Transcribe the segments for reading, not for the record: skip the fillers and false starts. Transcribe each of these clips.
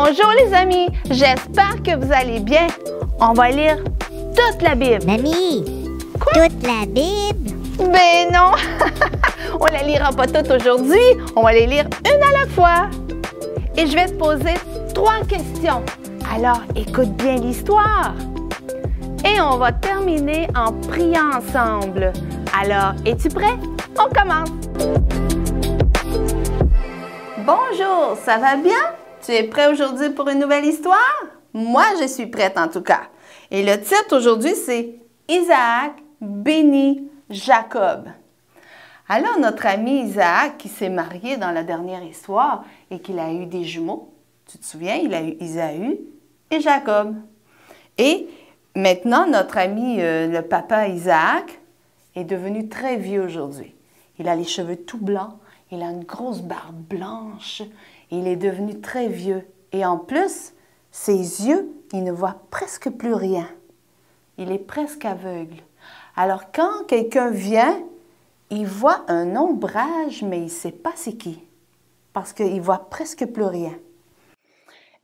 Bonjour les amis, j'espère que vous allez bien. On va lire toute la Bible. Mamie, Quoi? toute la Bible? Ben non, on la lira pas toute aujourd'hui, on va les lire une à la fois. Et je vais te poser 3 questions. Alors écoute bien l'histoire. Et on va terminer en priant ensemble. Alors, es-tu prêt? On commence. Bonjour, ça va bien? Tu es prêt aujourd'hui pour une nouvelle histoire? Moi, je suis prête en tout cas. Et le titre aujourd'hui, c'est Isaac bénit Jacob. Alors, notre ami Isaac, qui s'est marié dans la dernière histoire et qu'il a eu des jumeaux, tu te souviens, il a eu Isaü et Jacob. Et maintenant, notre ami, le papa Isaac, est devenu très vieux aujourd'hui. Il a les cheveux tout blancs, il a une grosse barbe blanche, il est devenu très vieux. Et en plus, ses yeux, il ne voit presque plus rien. Il est presque aveugle. Alors, quand quelqu'un vient, il voit un ombrage, mais il ne sait pas c'est qui, parce qu'il ne voit presque plus rien.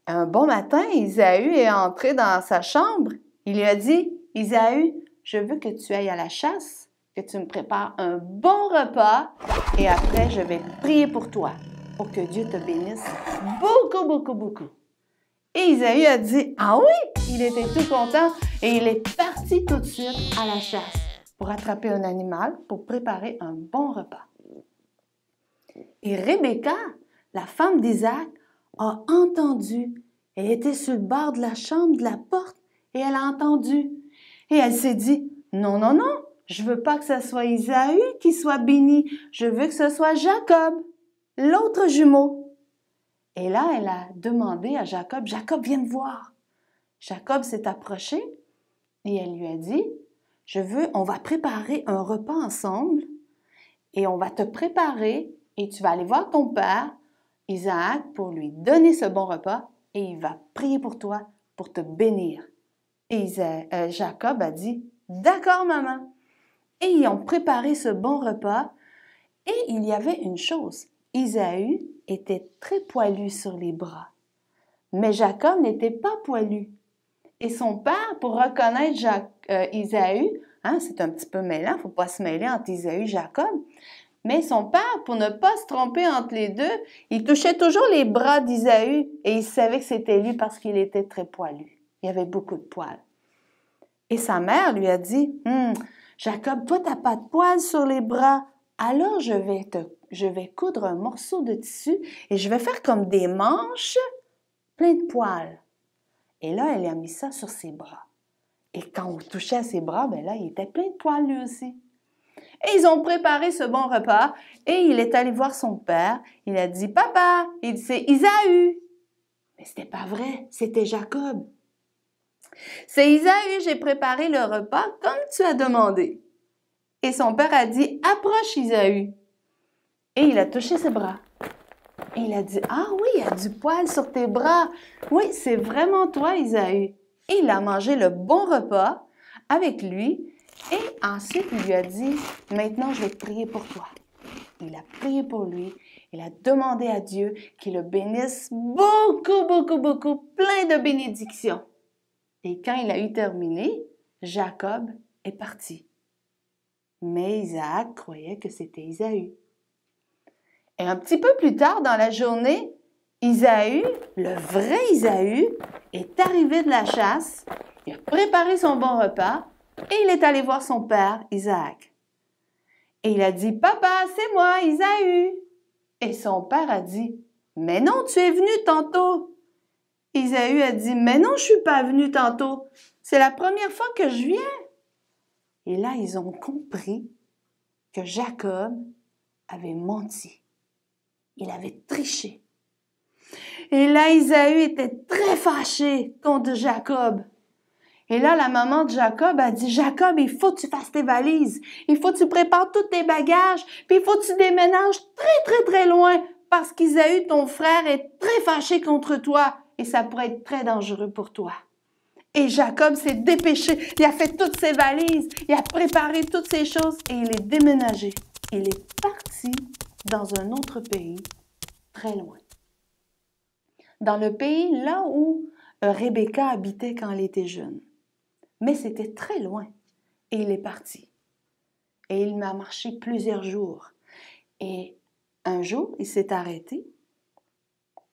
Un bon matin, Isaü est entré dans sa chambre. Il lui a dit, « Isaü, je veux que tu ailles à la chasse, que tu me prépares un bon repas et après, je vais prier pour toi, pour que Dieu te bénisse beaucoup, beaucoup, beaucoup. » Et Isaü a dit, « Ah oui! » Il était tout content et il est parti tout de suite à la chasse pour attraper un animal, pour préparer un bon repas. Et Rebecca, la femme d'Isaac, a entendu. Elle était sur le bord de la chambre, de la porte, et elle a entendu. Et elle s'est dit, « Non, non, non, je veux pas que ce soit Isaü qui soit béni, je veux que ce soit Jacob, l'autre jumeau. » Et là, elle a demandé à Jacob, « Jacob, viens me voir. » Jacob s'est approché et elle lui a dit, on va préparer un repas ensemble et on va te préparer et tu vas aller voir ton père, Isaac, pour lui donner ce bon repas et il va prier pour toi, pour te bénir. Et Jacob a dit, « D'accord, maman. » Et ils ont préparé ce bon repas et il y avait une chose, Isaü était très poilu sur les bras, mais Jacob n'était pas poilu. Et son père, pour reconnaître Isaü, hein, c'est un petit peu mêlant, il ne faut pas se mêler entre Isaü et Jacob, mais son père, pour ne pas se tromper entre les deux, il touchait toujours les bras d'Isaü et il savait que c'était lui parce qu'il était très poilu. Il y avait beaucoup de poils. Et sa mère lui a dit, « Jacob, toi, tu n'as pas de poils sur les bras, alors je vais coudre un morceau de tissu et je vais faire comme des manches plein de poils. » Et là, elle a mis ça sur ses bras. Et quand on touchait à ses bras, ben là, il était plein de poils lui aussi. Et ils ont préparé ce bon repas et il est allé voir son père. Il a dit, « Papa! » Il dit, « C'est Isaü! » Mais c'était pas vrai, c'était Jacob. « C'est Isaü, j'ai préparé le repas comme tu as demandé. » Et son père a dit, « Approche Isaü! » Et il a touché ses bras. Et il a dit, « Ah oui, il y a du poil sur tes bras. Oui, c'est vraiment toi, Isaü. » Et il a mangé le bon repas avec lui. Et ensuite, il lui a dit, « Maintenant, je vais prier pour toi. » Il a prié pour lui. Il a demandé à Dieu qu'il le bénisse beaucoup, beaucoup, beaucoup, plein de bénédictions. Et quand il a eu terminé, Jacob est parti. Mais Isaac croyait que c'était Isaü. Et un petit peu plus tard dans la journée, Isaü, le vrai Isaü, est arrivé de la chasse, il a préparé son bon repas et il est allé voir son père, Isaac. Et il a dit, « Papa, c'est moi, Isaü. » Et son père a dit, « Mais non, tu es venu tantôt. » Isaü a dit, « Mais non, je ne suis pas venu tantôt. C'est la première fois que je viens. » Et là, ils ont compris que Jacob avait menti. Il avait triché. Et là, Isaü était très fâché contre Jacob. Et là, la maman de Jacob a dit, « Jacob, il faut que tu fasses tes valises. Il faut que tu prépares tous tes bagages. Puis il faut que tu déménages très, très, très loin parce qu'Isaü, ton frère, est très fâché contre toi et ça pourrait être très dangereux pour toi. » Et Jacob s'est dépêché. Il a fait toutes ses valises. Il a préparé toutes ces choses et il est déménagé. Il est parti dans un autre pays, très loin. dans le pays là où Rebecca habitait quand elle était jeune. Mais c'était très loin. Et il est parti. Et il m'a marché plusieurs jours. Et un jour, il s'est arrêté,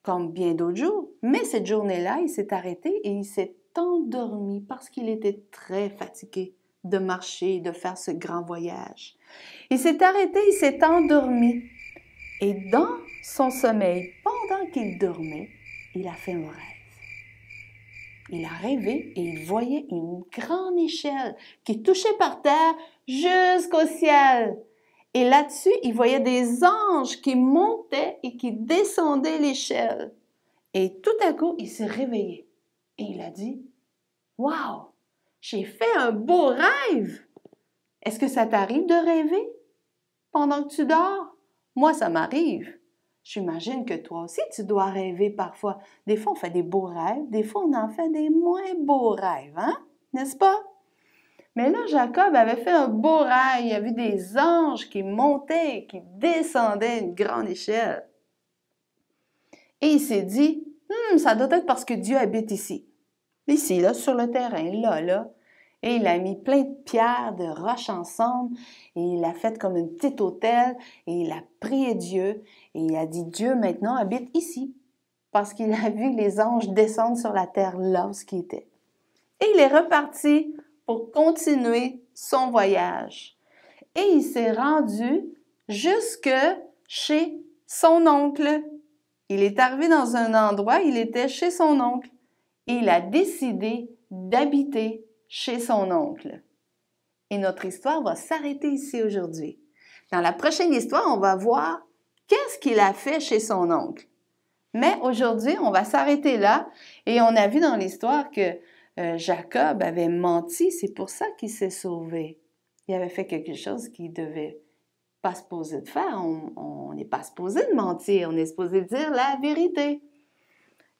comme bien d'autres jours. Mais cette journée-là, il s'est arrêté et il s'est endormi parce qu'il était très fatigué de marcher, de faire ce grand voyage. Il s'est arrêté, il s'est endormi. Et dans son sommeil, pendant qu'il dormait, il a fait un rêve. Il a rêvé et il voyait une grande échelle qui touchait par terre jusqu'au ciel. Et là-dessus, il voyait des anges qui montaient et qui descendaient l'échelle. Et tout à coup, il s'est réveillé. Et il a dit, « Wow, j'ai fait un beau rêve! Est-ce que ça t'arrive de rêver pendant que tu dors? Moi, ça m'arrive. J'imagine que toi aussi, tu dois rêver parfois. Des fois, on fait des beaux rêves, des fois, on en fait des moins beaux rêves, hein? N'est-ce pas? Mais là, Jacob avait fait un beau rêve. Il a vu des anges qui montaient et qui descendaient une grande échelle. Et il s'est dit, ça doit être parce que Dieu habite ici. Ici, là, sur le terrain, là. Et il a mis plein de pierres, de roches ensemble, et il a fait comme une petite autel, et il a prié Dieu, et il a dit, Dieu maintenant habite ici, parce qu'il a vu les anges descendre sur la terre là où il était. Et il est reparti pour continuer son voyage. Et il s'est rendu jusque chez son oncle. Il est arrivé dans un endroit, il était chez son oncle, et il a décidé d'habiter chez son oncle. Et notre histoire va s'arrêter ici aujourd'hui. Dans la prochaine histoire, on va voir qu'est-ce qu'il a fait chez son oncle. Mais aujourd'hui, on va s'arrêter là et on a vu dans l'histoire que Jacob avait menti, c'est pour ça qu'il s'est sauvé. Il avait fait quelque chose qu'il ne devait pas supposé de faire. On n'est pas supposé de mentir, on est supposé de dire la vérité.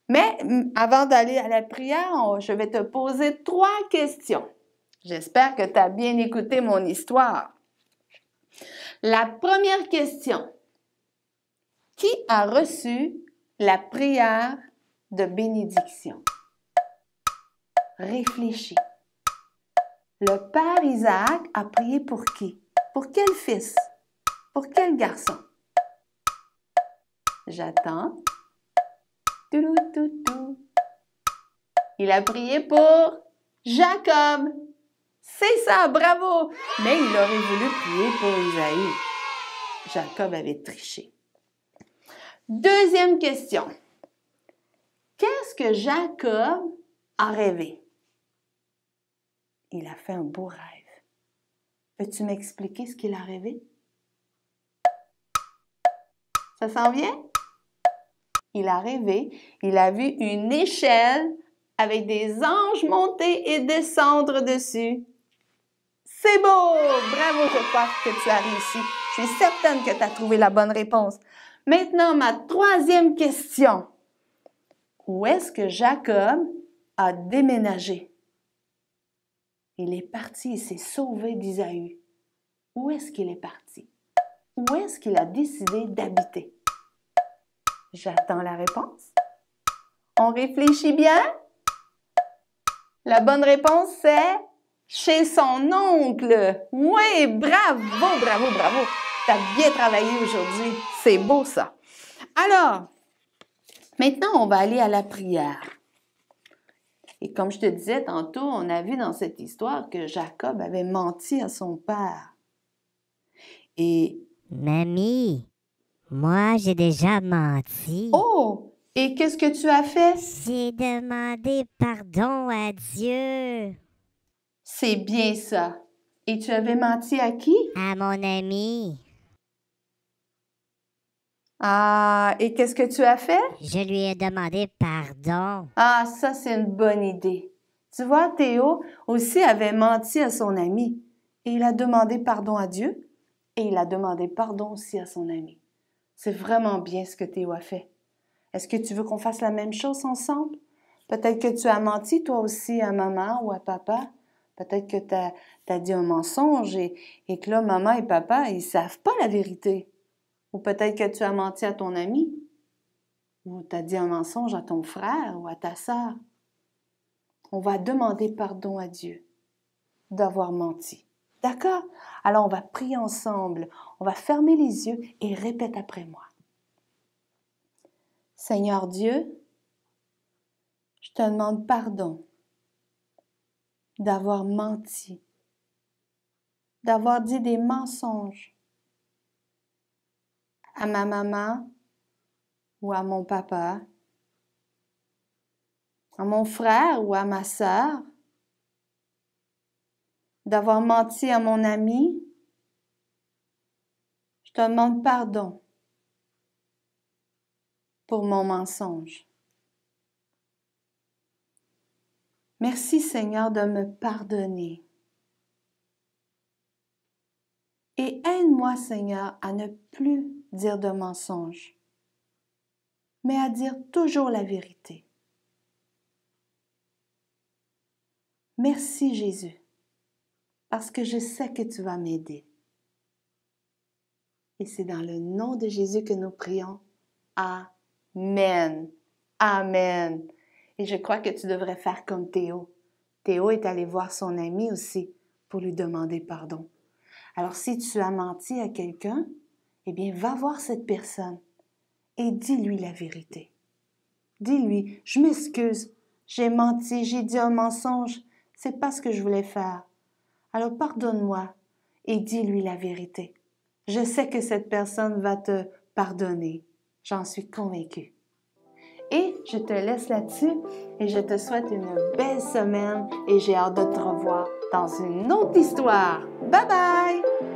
Mais avant d'aller à la prière, je vais te poser 3 questions. J'espère que tu as bien écouté mon histoire. La première question. Qui a reçu la prière de bénédiction? Réfléchis. Le père Isaac a prié pour qui? Pour quel fils? Pour quel garçon? J'attends. Il a prié pour Jacob. C'est ça, bravo! Mais il aurait voulu prier pour Isaïe. Jacob avait triché. Deuxième question. Qu'est-ce que Jacob a rêvé? Il a fait un beau rêve. Peux-tu m'expliquer ce qu'il a rêvé? Ça s'en vient? Il a rêvé, il a vu une échelle avec des anges monter et descendre dessus. C'est beau! Bravo, je crois que tu as réussi. Je suis certaine que tu as trouvé la bonne réponse. Maintenant, ma 3e question. Où est-ce que Jacob a déménagé? Il est parti, il s'est sauvé d'Isaü. Où est-ce qu'il est parti? Où est-ce qu'il a décidé d'habiter? J'attends la réponse. On réfléchit bien? La bonne réponse, c'est chez son oncle. Oui, bravo, bravo, bravo. Tu as bien travaillé aujourd'hui. C'est beau ça. Alors, maintenant, on va aller à la prière. Et comme je te disais tantôt, on a vu dans cette histoire que Jacob avait menti à son père. Et... Mamie, moi, j'ai déjà menti. Oh! Et qu'est-ce que tu as fait? J'ai demandé pardon à Dieu. C'est bien ça. Et tu avais menti à qui? À mon ami. Ah, et qu'est-ce que tu as fait? Je lui ai demandé pardon. Ah, ça, c'est une bonne idée. Tu vois, Théo aussi avait menti à son ami. Et il a demandé pardon à Dieu. Et il a demandé pardon aussi à son ami. C'est vraiment bien ce que Théo a fait. Est-ce que tu veux qu'on fasse la même chose ensemble? Peut-être que tu as menti toi aussi à maman ou à papa. Peut-être que tu as dit un mensonge et que là, maman et papa, ils savent pas la vérité. Ou peut-être que tu as menti à ton ami. ou tu as dit un mensonge à ton frère ou à ta sœur, on va demander pardon à Dieu d'avoir menti. D'accord? Alors, on va prier ensemble. On va fermer les yeux et répète après moi. Seigneur Dieu, je te demande pardon d'avoir menti, d'avoir dit des mensonges à ma maman ou à mon papa, à mon frère ou à ma sœur, d'avoir menti à mon ami. Je te demande pardon pour mon mensonge. Merci Seigneur de me pardonner. Et aide-moi Seigneur à ne plus dire de mensonges, mais à dire toujours la vérité. Merci Jésus, parce que je sais que tu vas m'aider. Et c'est dans le nom de Jésus que nous prions. Amen. Amen. Et je crois que tu devrais faire comme Théo. Théo est allé voir son ami aussi pour lui demander pardon. Alors si tu as menti à quelqu'un, eh bien va voir cette personne et dis-lui la vérité. Dis-lui, je m'excuse, j'ai menti, j'ai dit un mensonge, c'est pas ce que je voulais faire. Alors pardonne-moi et dis-lui la vérité. Je sais que cette personne va te pardonner, j'en suis convaincue. Et je te laisse là-dessus et je te souhaite une belle semaine et j'ai hâte de te revoir dans une autre histoire. Bye bye!